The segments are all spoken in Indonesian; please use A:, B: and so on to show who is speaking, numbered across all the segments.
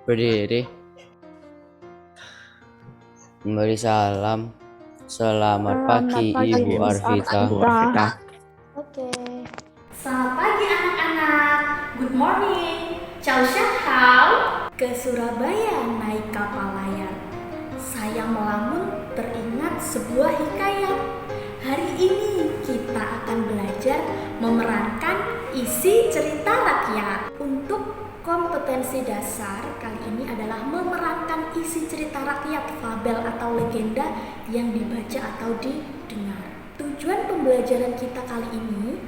A: Berdiri, memberi salam. Selamat pagi, Ibu Arvita.
B: Oke. Selamat pagi anak-anak. Good morning. Ciao hao. Ke Surabaya naik kapal layar. Saya melamun teringat sebuah hikayat. Hari ini kita akan belajar memerankan isi cerita rakyat. Untuk kompetensi dasar kali ini adalah memerankan isi cerita rakyat, fabel atau legenda yang dibaca atau didengar. Tujuan pembelajaran kita kali ini,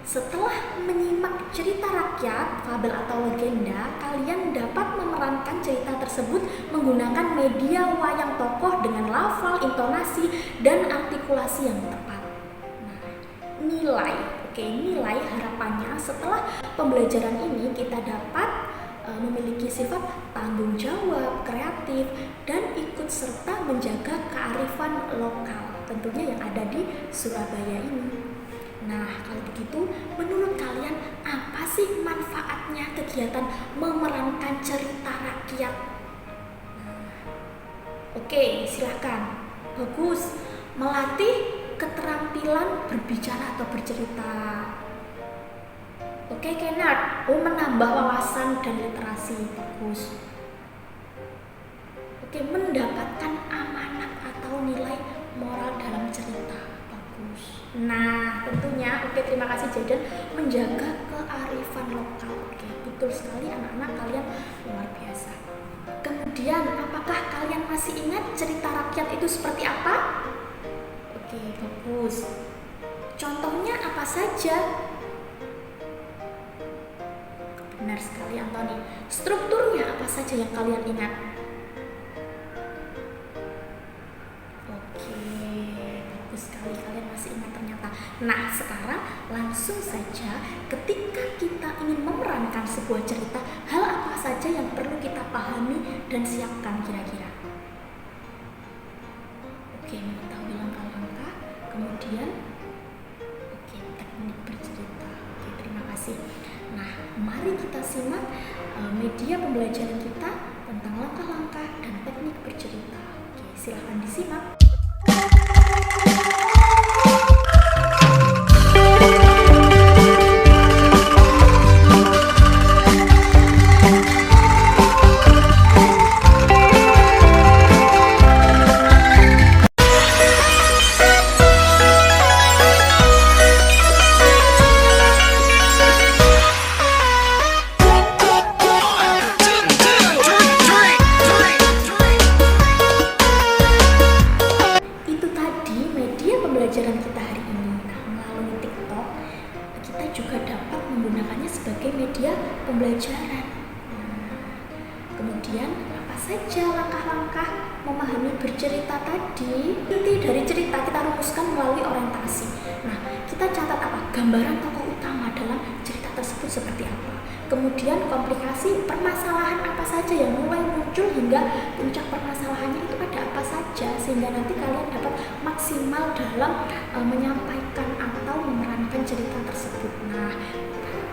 B: setelah menyimak cerita rakyat, fabel atau legenda, kalian dapat memerankan cerita tersebut menggunakan media wayang tokoh dengan lafal, intonasi, dan artikulasi yang tepat. Nilai harapannya setelah pembelajaran ini kita dapat memiliki sifat tanggung jawab, kreatif, dan ikut serta menjaga kearifan lokal tentunya yang ada di Surabaya ini. Nah, kalau begitu menurut kalian apa sih manfaatnya kegiatan memerankan cerita rakyat? Oke, silakan. Bagus. Melatih keterampilan berbicara atau bercerita. Oke, Kennard, menambah wawasan dan literasi. Bagus. Oke, mendapatkan amanat atau nilai moral dalam cerita. Bagus. Nah, tentunya, terima kasih Jaden, menjaga kearifan lokal. Oke, betul sekali anak-anak, kalian luar biasa. Kemudian, apakah kalian masih ingat cerita rakyat itu seperti apa? Oke, bagus. Contohnya apa saja? Benar sekali Antoni. Strukturnya apa saja yang kalian ingat? Oke, bagus sekali, kalian masih ingat ternyata. Nah, sekarang langsung saja ketika kita ingin memerankan sebuah cerita, hal apa saja yang perlu kita pahami dan siapkan kira-kira? Oke, mengetahui langkah-langkah, kemudian teknik bercerita. Oke, terima kasih. Nah, mari kita simak media pembelajaran kita tentang langkah-langkah dan teknik bercerita. Oke, silahkan disimak. Pembelajaran kita hari ini. Nah, melalui TikTok kita juga dapat menggunakannya sebagai media pembelajaran. Kemudian apa saja langkah-langkah memahami bercerita tadi? Inti dari cerita kita rumuskan melalui orientasi. Nah, kita catat apa? Gambaran tokoh utama dalam cerita tersebut seperti apa. Kemudian komplikasi, permasalahan apa saja yang mulai muncul hingga puncak permasalahannya itu ada apa saja, sehingga nanti kalian dapat maksimal dalam menyampaikan atau memerankan cerita tersebut. Nah,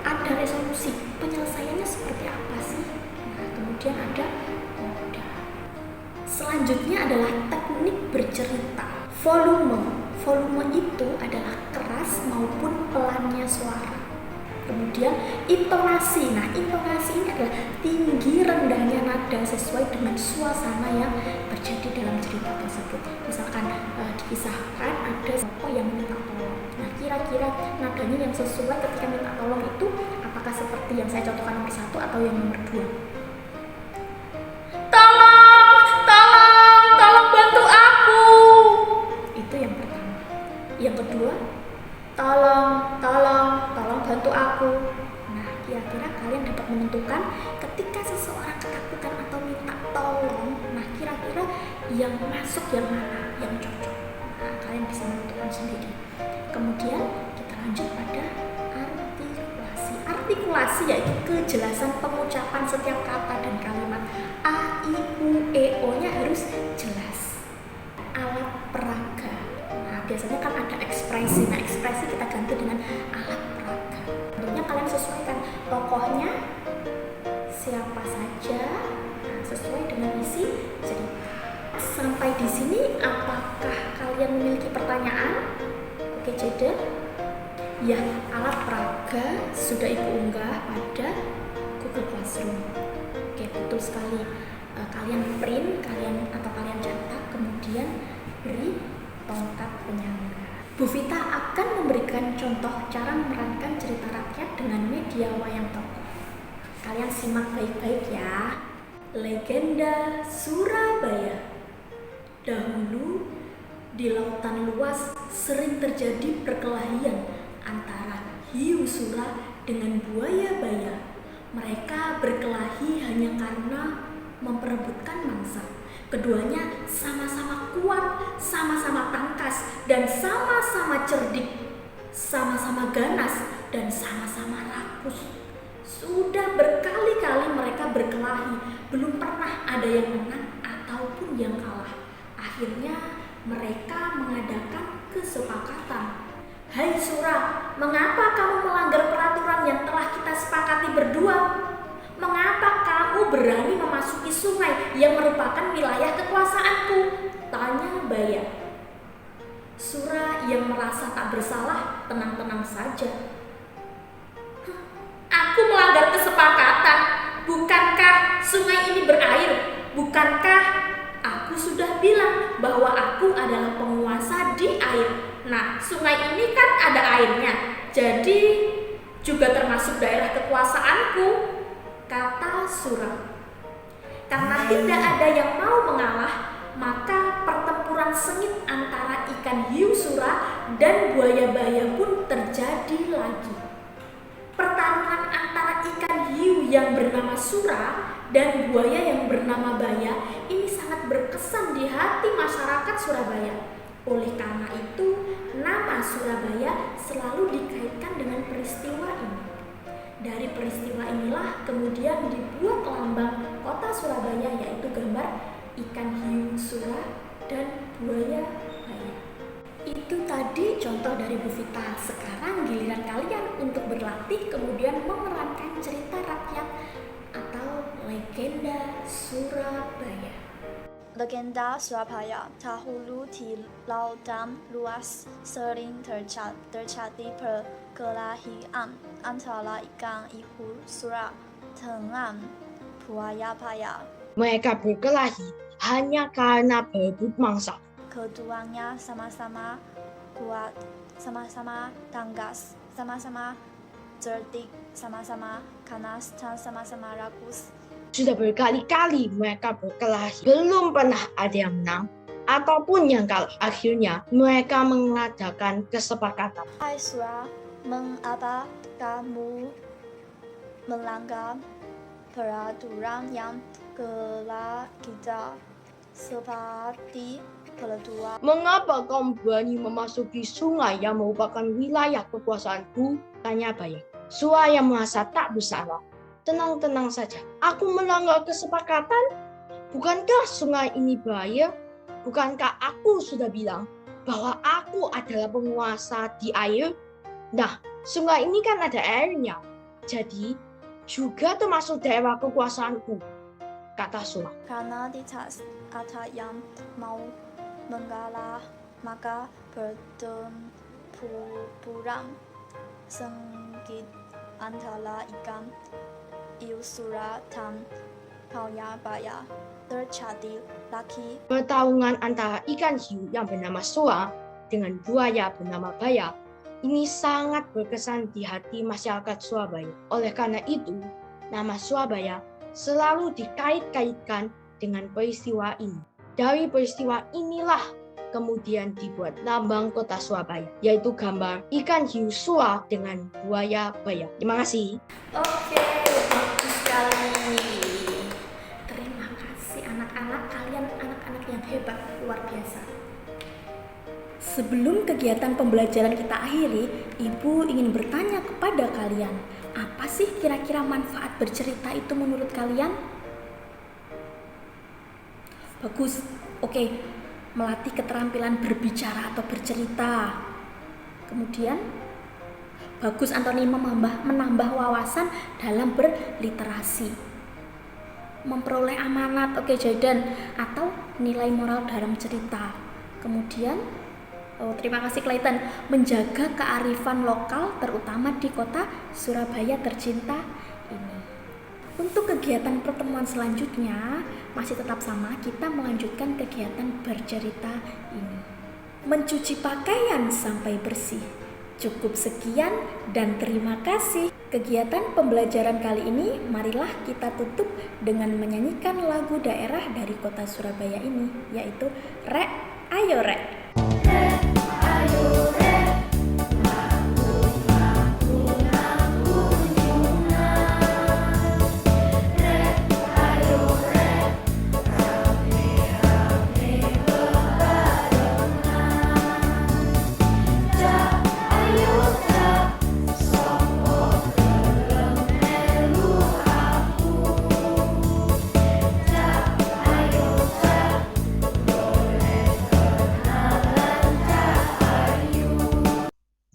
B: ada resolusi, penyelesaiannya seperti apa sih? Nah, kemudian ada moda. Selanjutnya adalah teknik bercerita. Volume itu adalah keras maupun pelannya suara. Kemudian intonasi. Nah, intonasi ini adalah tinggi rendahnya nada sesuai dengan suasana yang terjadi dalam cerita tersebut. Misalkan dikisahkan ada tokoh yang minta tolong. Nah, kira-kira nadanya yang sesuai ketika minta tolong itu apakah seperti yang saya contohkan nomor 1 atau yang nomor 2? Tolong bantu aku. Itu yang pertama. Yang kedua, tolong bantu aku. Nah, kira-kira kalian dapat menentukan ketika seseorang ketakutan atau minta tolong, nah kira-kira yang masuk yang mana, yang cocok. Nah, kalian bisa menentukan sendiri. Kemudian kita lanjut pada artikulasi. Artikulasi yaitu kejelasan pengucapan setiap kata dan kalimat. A, I, U, E, O-nya harus jelas. Alat peraga. Nah, biasanya kan ada ekspresi. Nah, ekspresi kita ganti dengan alat peraga. Tentunya kalian sesuaikan tokohnya siapa saja, pertanyaan? Oke, Jaden. Ya, alat peraga sudah Ibu unggah pada Google Classroom. Oke, betul sekali. Kalian print, kalian cetak, kemudian beri tongkat penyangga. Bu Vita akan memberikan contoh cara memerankan cerita rakyat dengan media wayang tokoh. Kalian simak baik-baik ya. Legenda Surabaya. Dahulu di lautan luas sering terjadi perkelahian antara hiu sura dengan buaya baya. Mereka berkelahi hanya karena memperebutkan mangsa. Keduanya sama-sama kuat, sama-sama tangkas, dan sama-sama cerdik, sama-sama ganas, dan sama-sama rakus. Sudah berkali-kali mereka berkelahi, belum pernah ada yang menang ataupun yang kalah. Akhirnya mereka mengadakan kesepakatan. Hai Sura, mengapa kamu melanggar peraturan yang telah kita sepakati berdua? Mengapa kamu berani memasuki sungai yang merupakan wilayah kekuasaanku? Tanya Baya. Sura yang merasa tak bersalah tenang-tenang saja. Aku melanggar kesepakatan. Bukankah sungai ini berair? Bukankah aku sudah bilang bahwa aku adalah penguasa di air? Nah, sungai ini kan ada airnya, jadi juga termasuk daerah kekuasaanku, kata Sura. Karena tidak ada yang mau mengalah, maka pertempuran sengit antara ikan hiu Sura dan buaya baya pun terjadi lagi. Pertarungan antara ikan hiu yang bernama Sura dan buaya yang bernama Baya ini sangat berkesan di hati masyarakat Surabaya. Oleh karena itu, nama Surabaya selalu dikaitkan dengan peristiwa ini. Dari peristiwa inilah kemudian dibuat lambang kota Surabaya, yaitu gambar ikan hiu Sura dan buaya baya. Itu tadi contoh dari Bu Vita. Sekarang giliran kalian untuk berlatih kemudian memerankan cerita rakyat atau legenda Surabaya.
C: Legenda Surabaya. Dahulu di lautan luas sering terjadi perkelahian antara ikan hiu Sura dengan buaya baya.
D: Mereka berkelahi hanya karena berebut mangsa.
C: Keduanya sama-sama kuat, sama-sama tangkas, sama-sama cerdik, sama-sama ganas, dan sama-sama rakus.
D: Sudah berkali-kali mereka berkelahi, belum pernah ada yang menang ataupun yang kalah. Akhirnya mereka mengadakan kesepakatan.
C: Hai Sura, mengapa kamu melanggar peraturan yang telah kita sepakati berdua?
D: Mengapa kamu berani memasuki sungai yang merupakan wilayah kekuasaanku? Tanya Baya. Sura yang merasa tak bersalah. Tenang-tenang saja. Aku melanggar kesepakatan. Bukankah sungai ini bahaya? Bukankah aku sudah bilang bahwa aku adalah penguasa di air? Nah, sungai ini kan ada airnya. Jadi, juga termasuk daerah kekuasaanku, kata Sura.
C: Karena tidak ada yang mau mengalah, maka pertempuran sengit antara ikan hiu Sura dan buaya baya terjadi lagi.
D: Pertarungan antara ikan hiu yang bernama Sura dengan buaya bernama Baya ini sangat berkesan di hati masyarakat Surabaya. Oleh karena itu, nama Surabaya selalu dikait-kaitkan dengan peristiwa ini. Dari peristiwa inilah kemudian dibuat lambang kota Surabaya, yaitu gambar ikan hiu Sura dengan buaya baya. Terima kasih.
B: Oke, bagus sekali. Terima kasih anak-anak, kalian anak-anak yang hebat, luar biasa. Sebelum kegiatan pembelajaran kita akhiri, Ibu ingin bertanya kepada kalian, apa sih kira-kira manfaat bercerita itu menurut kalian? Bagus, oke. Melatih keterampilan berbicara atau bercerita. Kemudian, bagus Antoni, menambah wawasan dalam berliterasi. Memperoleh amanat, oke Jaden, atau nilai moral dalam cerita. Kemudian, Oh, terima kasih Clayton. Menjaga kearifan lokal terutama di kota Surabaya tercinta ini. Untuk kegiatan pertemuan selanjutnya masih tetap sama, kita melanjutkan kegiatan bercerita ini. Mencuci pakaian sampai bersih. Cukup sekian dan terima kasih. Kegiatan pembelajaran kali ini marilah kita tutup dengan menyanyikan lagu daerah dari kota Surabaya ini, yaitu Rek Ayo Rek.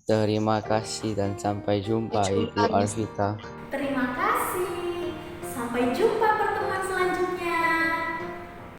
A: Terima kasih dan sampai jumpa Ibu Arvita.
B: Terima kasih. Sampai jumpa.